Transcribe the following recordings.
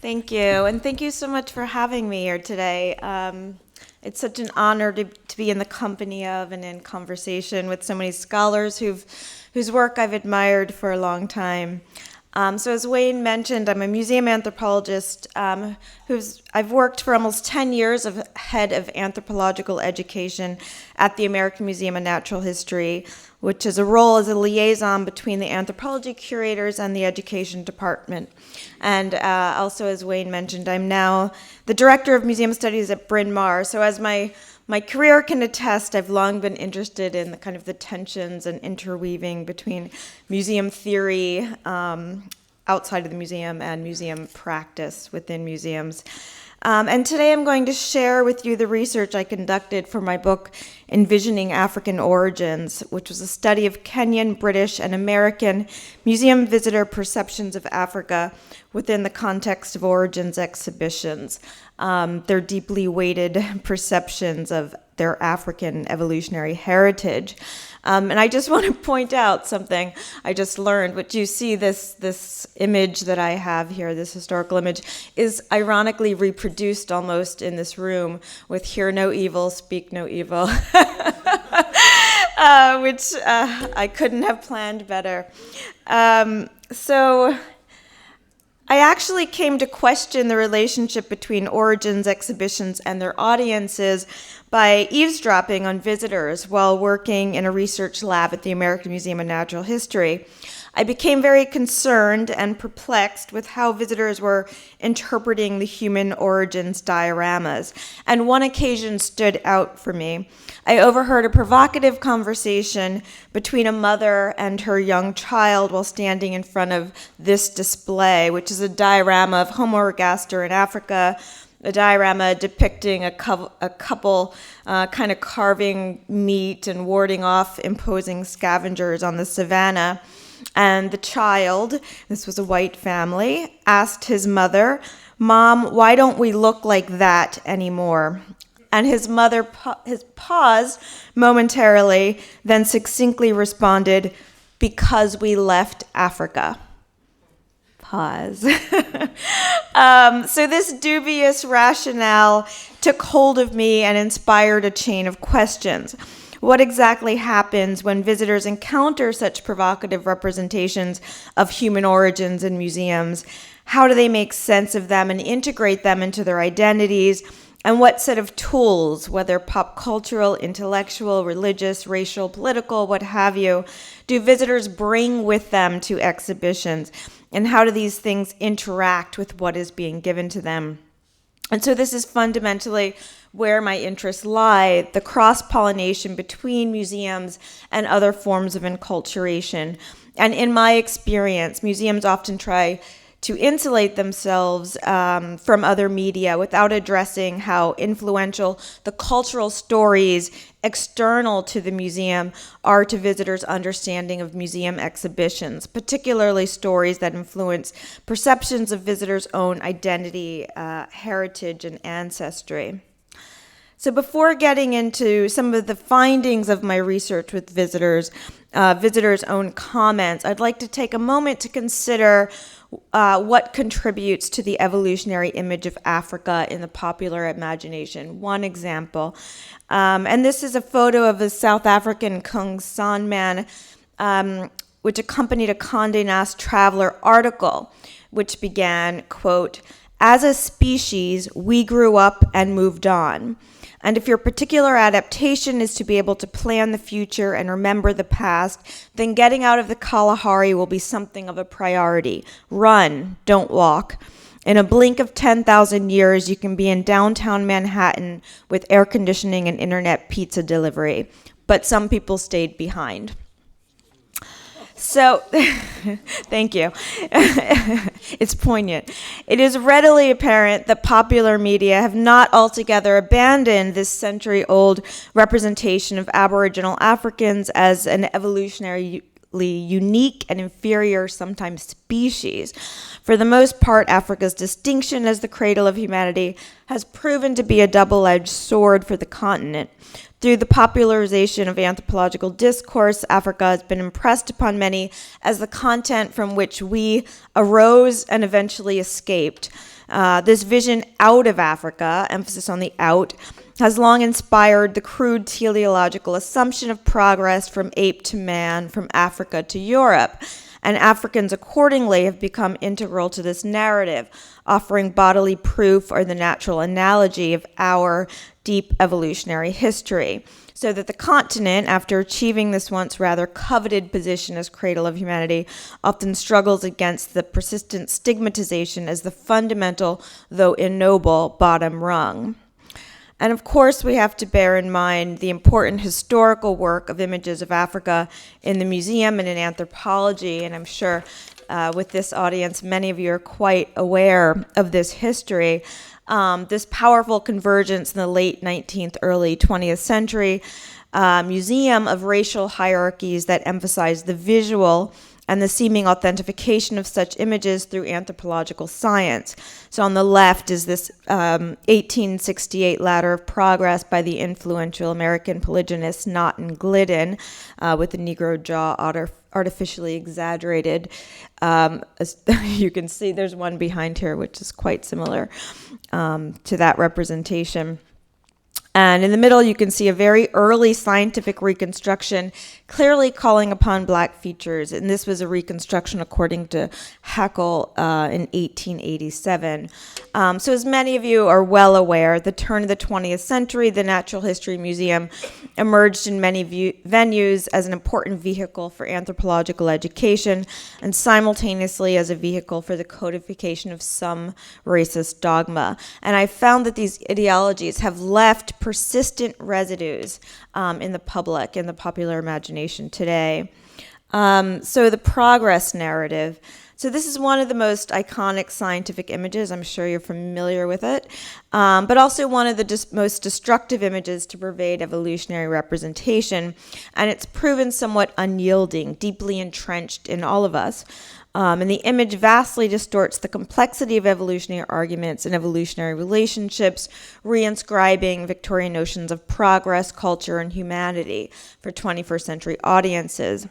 Thank you, and thank you so much for having me here today. It's such an honor to be in the company of and in conversation with so many scholars whose work I've admired for a long time. So as Wayne mentioned, I'm a museum anthropologist I've worked for almost 10 years as head of anthropological education at the American Museum of Natural History, which is a role as a liaison between the anthropology curators and the education department. And also, as Wayne mentioned, I'm now the director of museum studies at Bryn Mawr. So as my career can attest, I've long been interested in the tensions and interweaving between museum theory outside of the museum and museum practice within museums. And today I'm going to share with you the research I conducted for my book, Envisioning African Origins, which was a study of Kenyan, British, and American museum visitor perceptions of Africa within the context of origins exhibitions. Their deeply weighted perceptions of their African evolutionary heritage. And I just want to point out something I just learned. What you see, this image that I have here, this historical image, is ironically reproduced almost in this room with "Hear no evil, speak no evil," which I couldn't have planned better. So I actually came to question the relationship between origins exhibitions and their audiences by eavesdropping on visitors while working in a research lab at the American Museum of Natural History. I became very concerned and perplexed with how visitors were interpreting the human origins dioramas, and one occasion stood out for me. I overheard a provocative conversation between a mother and her young child while standing in front of this display, which is a diorama of Homo ergaster in Africa, a diorama depicting a couple kind of carving meat and warding off imposing scavengers on the savannah. And the child, this was a white family, asked his mother, "Mom, why don't we look like that anymore?" And his mother paused momentarily, then succinctly responded, "Because we left Africa." Pause. So this dubious rationale took hold of me and inspired a chain of questions. What exactly happens when visitors encounter such provocative representations of human origins in museums? How do they make sense of them and integrate them into their identities? And what set of tools, whether pop cultural, intellectual, religious, racial, political, what have you, do visitors bring with them to exhibitions? And how do these things interact with what is being given to them? And so this is fundamentally where my interests lie, the cross-pollination between museums and other forms of enculturation. And in my experience, museums often try to insulate themselves from other media without addressing how influential the cultural stories external to the museum are to visitors' understanding of museum exhibitions, particularly stories that influence perceptions of visitors' own identity, heritage, and ancestry. So before getting into some of the findings of my research with visitors' own comments, I'd like to take a moment to consider what contributes to the evolutionary image of Africa in the popular imagination. One example, and this is a photo of a South African Kung San man, which accompanied a Condé Nast Traveler article, which began, quote, "As a species, we grew up and moved on. And if your particular adaptation is to be able to plan the future and remember the past, then getting out of the Kalahari will be something of a priority. Run, don't walk. In a blink of 10,000 years, you can be in downtown Manhattan with air conditioning and internet pizza delivery." But some people stayed behind. So, thank you. It's poignant. It is readily apparent that popular media have not altogether abandoned this century-old representation of Aboriginal Africans as an evolutionarily unique and inferior, sometimes species. For the most part, Africa's distinction as the cradle of humanity has proven to be a double-edged sword for the continent. Through the popularization of anthropological discourse, Africa has been impressed upon many as the content from which we arose and eventually escaped. This vision out of Africa, emphasis on the out, has long inspired the crude teleological assumption of progress from ape to man, from Africa to Europe. And Africans accordingly have become integral to this narrative, offering bodily proof or the natural analogy of our deep evolutionary history. So that the continent, after achieving this once rather coveted position as cradle of humanity, often struggles against the persistent stigmatization as the fundamental, though ignoble, bottom rung. And of course, we have to bear in mind the important historical work of images of Africa in the museum and in anthropology. And I'm sure with this audience, many of you are quite aware of this history. This powerful convergence in the late 19th, early 20th century museum of racial hierarchies that emphasize the visual and the seeming authentication of such images through anthropological science. So on the left is this 1868 Ladder of Progress by the influential American polygynist Knott and Glidden, with the Negro jaw artificially exaggerated. As you can see, there's one behind here which is quite similar to that representation. And in the middle, you can see a very early scientific reconstruction, clearly calling upon black features. And this was a reconstruction according to Haeckel in 1887. So as many of you are well aware, at the turn of the 20th century, the Natural History Museum emerged in many venues as an important vehicle for anthropological education and simultaneously as a vehicle for the codification of some racist dogma. And I found that these ideologies have left persistent residues in the public, in the popular imagination today. So the progress narrative. So this is one of the most iconic scientific images. I'm sure you're familiar with it, but also one of the most destructive images to pervade evolutionary representation. And it's proven somewhat unyielding, deeply entrenched in all of us. And the image vastly distorts the complexity of evolutionary arguments and evolutionary relationships, reinscribing Victorian notions of progress, culture, and humanity for 21st century audiences.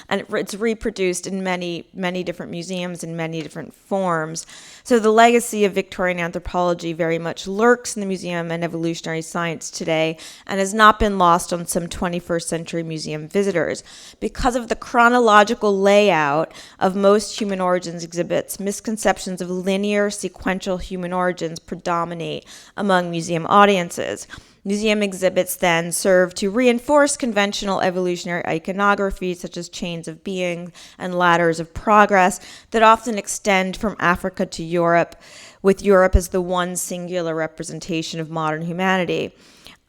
And it's reproduced in many, many different museums in many different forms. So the legacy of Victorian anthropology very much lurks in the museum and evolutionary science today and has not been lost on some 21st century museum visitors. Because of the chronological layout of most human origins exhibits, misconceptions of linear, sequential human origins predominate among museum audiences. Museum exhibits then serve to reinforce conventional evolutionary iconography, such as chains of being and ladders of progress, that often extend from Africa to Europe, with Europe as the one singular representation of modern humanity.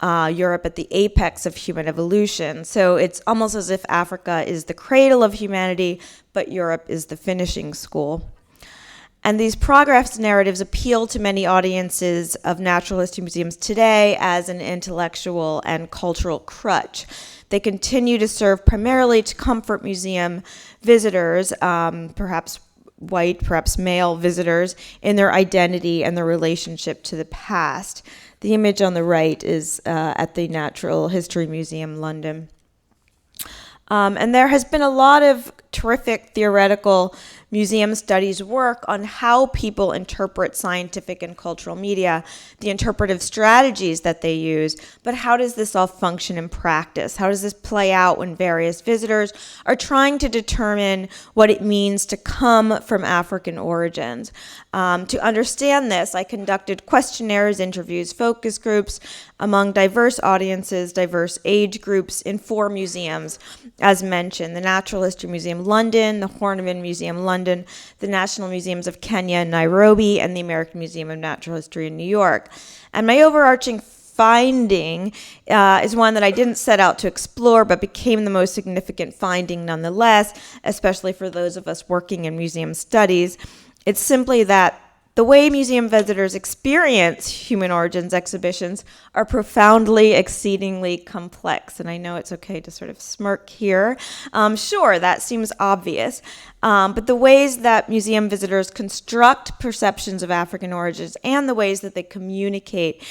Europe at the apex of human evolution. So it's almost as if Africa is the cradle of humanity, but Europe is the finishing school. And these progress narratives appeal to many audiences of natural history museums today as an intellectual and cultural crutch. They continue to serve primarily to comfort museum visitors, perhaps white, perhaps male visitors, in their identity and their relationship to the past. The image on the right is at the Natural History Museum, London. And there has been a lot of terrific theoretical museum studies work on how people interpret scientific and cultural media, the interpretive strategies that they use, but how does this all function in practice? How does this play out when various visitors are trying to determine what it means to come from African origins? To understand this, I conducted questionnaires, interviews, focus groups among diverse audiences, diverse age groups in 4 museums, as mentioned: the Natural History Museum, London, the Horniman Museum, London, the National Museums of Kenya and Nairobi, and the American Museum of Natural History in New York. And my overarching finding is one that I didn't set out to explore, but became the most significant finding nonetheless, especially for those of us working in museum studies. It's simply that the way museum visitors experience human origins exhibitions are profoundly, exceedingly complex. And I know it's okay to sort of smirk here. Sure, that seems obvious. But the ways that museum visitors construct perceptions of African origins and the ways that they communicate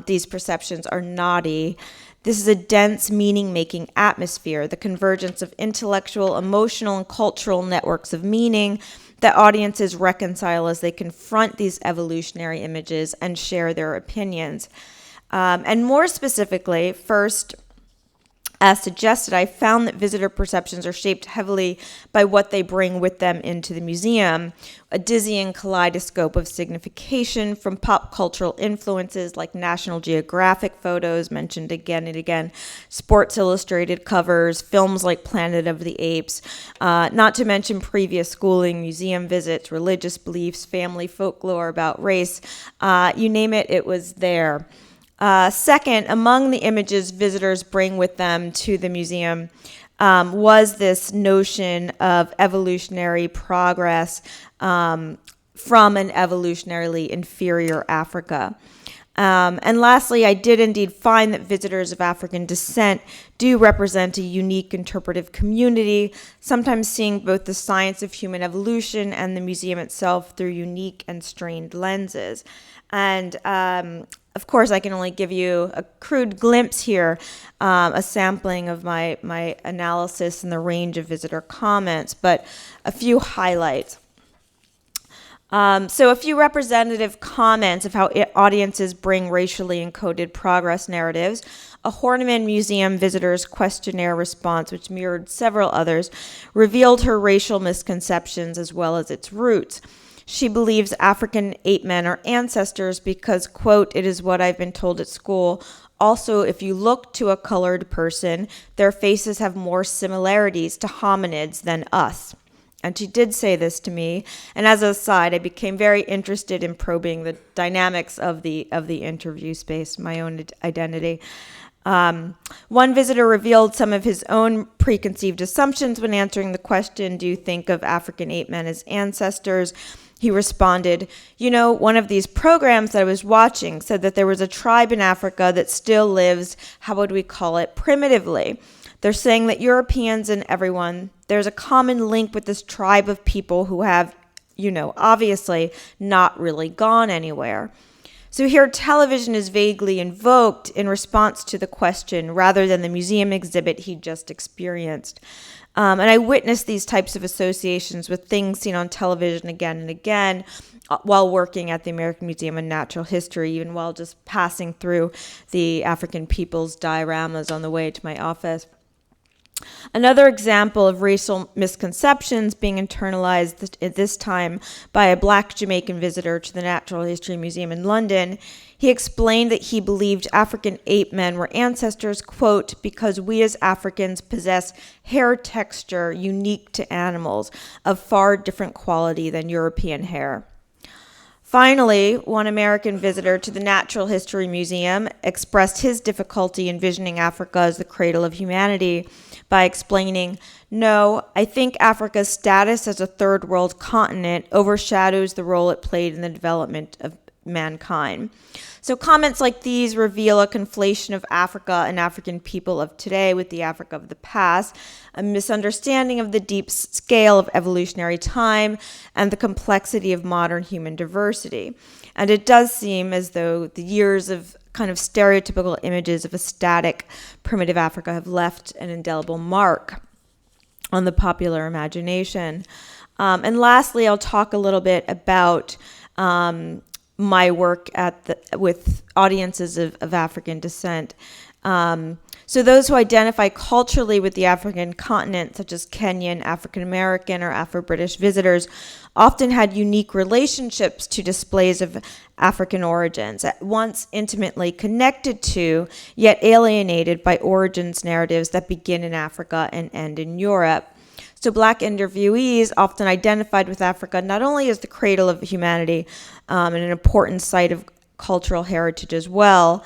these perceptions are knotty. This is a dense, meaning-making atmosphere, the convergence of intellectual, emotional, and cultural networks of meaning that audiences reconcile as they confront these evolutionary images and share their opinions. And more specifically, first, as suggested, I found that visitor perceptions are shaped heavily by what they bring with them into the museum, a dizzying kaleidoscope of signification from pop cultural influences like National Geographic photos, mentioned again and again, Sports Illustrated covers, films like Planet of the Apes, not to mention previous schooling, museum visits, religious beliefs, family folklore about race, you name it, it was there. Second, among the images visitors bring with them to the museum was this notion of evolutionary progress from an evolutionarily inferior Africa. And lastly, I did indeed find that visitors of African descent do represent a unique interpretive community, sometimes seeing both the science of human evolution and the museum itself through unique and strained lenses. And of course, I can only give you a crude glimpse here, a sampling of my analysis and the range of visitor comments, but a few highlights. So a few representative comments of how audiences bring racially encoded progress narratives. A Horniman Museum visitor's questionnaire response, which mirrored several others, revealed her racial misconceptions as well as its roots. She believes African ape men are ancestors because, quote, it is what I've been told at school. Also, if you look to a colored person, their faces have more similarities to hominids than us. And she did say this to me. And as an aside, I became very interested in probing the dynamics of the interview space, my own identity. One visitor revealed some of his own preconceived assumptions when answering the question, do you think of African ape men as ancestors? He responded, one of these programs that I was watching said that there was a tribe in Africa that still lives, how would we call it, primitively. They're saying that Europeans and everyone, there's a common link with this tribe of people who have, obviously not really gone anywhere. So here television is vaguely invoked in response to the question rather than the museum exhibit he just experienced. And I witnessed these types of associations with things seen on television again and again while working at the American Museum of Natural History, even while just passing through the African people's dioramas on the way to my office. Another example of racial misconceptions being internalized at this time by a Black Jamaican visitor to the Natural History Museum in London. He explained that he believed African ape men were ancestors, quote, because we as Africans possess hair texture unique to animals of far different quality than European hair. Finally, one American visitor to the Natural History Museum expressed his difficulty envisioning Africa as the cradle of humanity by explaining, no, I think Africa's status as a third world continent overshadows the role it played in the development of mankind. So comments like these reveal a conflation of Africa and African people of today with the Africa of the past, a misunderstanding of the deep scale of evolutionary time and the complexity of modern human diversity. And it does seem as though the years of kind of stereotypical images of a static primitive Africa have left an indelible mark on the popular imagination. And lastly, I'll talk a little bit about my work with audiences of African descent. So those who identify culturally with the African continent, such as Kenyan, African American, or Afro-British visitors, often had unique relationships to displays of African origins, at once intimately connected to, yet alienated by origins narratives that begin in Africa and end in Europe. So Black interviewees often identified with Africa not only as the cradle of humanity and an important site of cultural heritage as well,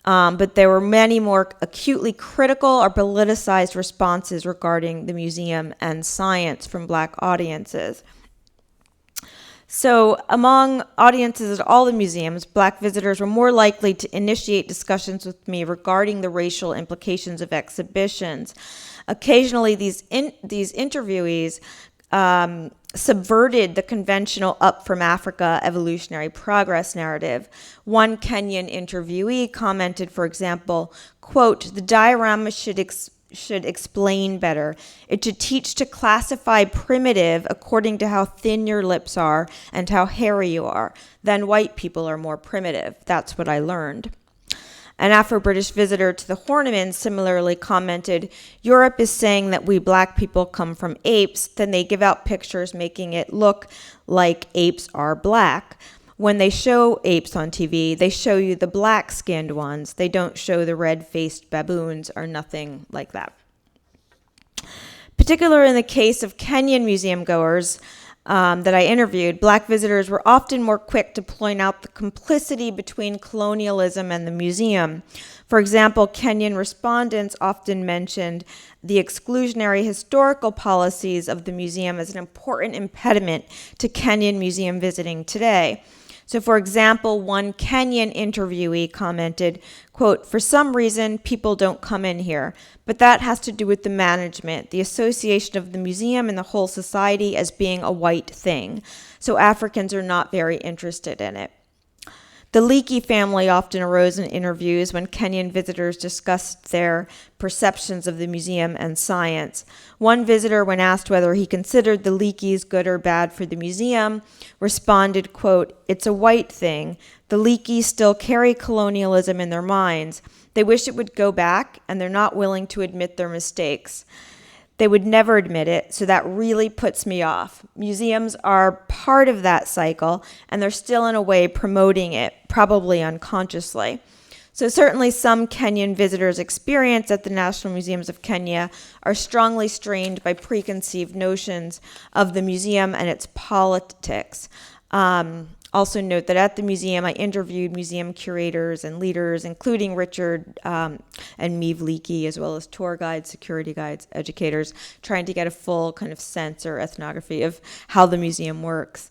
but there were many more acutely critical or politicized responses regarding the museum and science from Black audiences. So among audiences at all the museums, Black visitors were more likely to initiate discussions with me regarding the racial implications of exhibitions. Occasionally, these interviewees subverted the conventional up from Africa evolutionary progress narrative. One Kenyan interviewee commented, for example, quote, the diorama should should explain better. It should teach to classify primitive according to how thin your lips are and how hairy you are. Then white people are more primitive. That's what I learned. An Afro-British visitor to the Horniman similarly commented, Europe is saying that we black people come from apes, then they give out pictures making it look like apes are black. When they show apes on TV, they show you the black-skinned ones. They don't show the red-faced baboons or nothing like that. Particularly in the case of Kenyan museum goers that I interviewed, black visitors were often more quick to point out the complicity between colonialism and the museum. For example, Kenyan respondents often mentioned the exclusionary historical policies of the museum as an important impediment to Kenyan museum visiting today. So, for example, one Kenyan interviewee commented, quote, for some reason, people don't come in here, but that has to do with the management, the association of the museum and the whole society as being a white thing. So Africans are not very interested in it. The Leakey family often arose in interviews when Kenyan visitors discussed their perceptions of the museum and science. One visitor, when asked whether he considered the Leakeys good or bad for the museum, responded, quote, it's a white thing. The Leakeys still carry colonialism in their minds. They wish it would go back, and they're not willing to admit their mistakes. They would never admit it, so that really puts me off. Museums are part of that cycle, and they're still in a way promoting it, probably unconsciously. So certainly some Kenyan visitors' experience at the National Museums of Kenya are strongly strained by preconceived notions of the museum and its politics. Also note that at the museum, I interviewed museum curators and leaders, including Richard and Meave Leakey, as well as tour guides, security guides, educators, trying to get a full kind of sense or ethnography of how the museum works.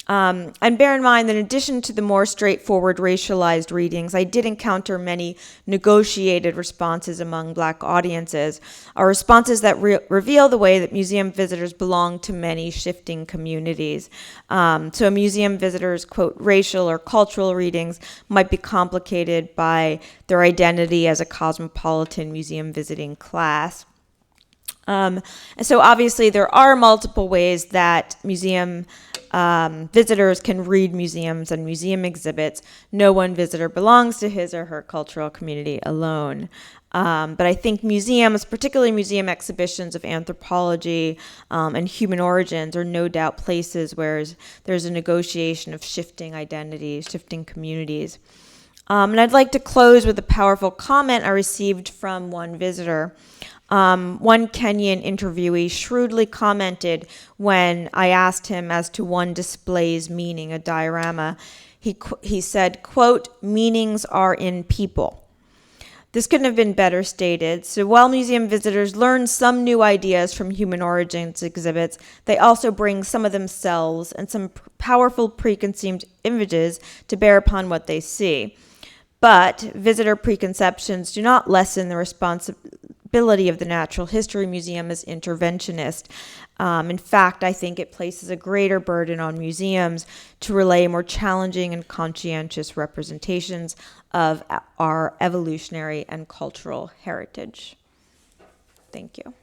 And bear in mind that in addition to the more straightforward racialized readings, I did encounter many negotiated responses among black audiences, or responses that reveal the way that museum visitors belong to many shifting communities. So a museum visitor's, quote, racial or cultural readings might be complicated by their identity as a cosmopolitan museum visiting class. And so obviously there are multiple ways that museum visitors can read museums and museum exhibits. No one visitor belongs to his or her cultural community alone. But I think museums, particularly museum exhibitions of anthropology and human origins, are no doubt places where there's a negotiation of shifting identities, shifting communities. And I'd like to close with a powerful comment I received from one visitor. One Kenyan interviewee shrewdly commented when I asked him as to one display's meaning, a diorama. He said, quote, meanings are in people. This couldn't have been better stated. So while museum visitors learn some new ideas from human origins exhibits, they also bring some of themselves and some powerful preconceived images to bear upon what they see. But visitor preconceptions do not lessen the responsibility of the Natural History Museum as interventionist. In fact, I think it places a greater burden on museums to relay more challenging and conscientious representations of our evolutionary and cultural heritage. Thank you.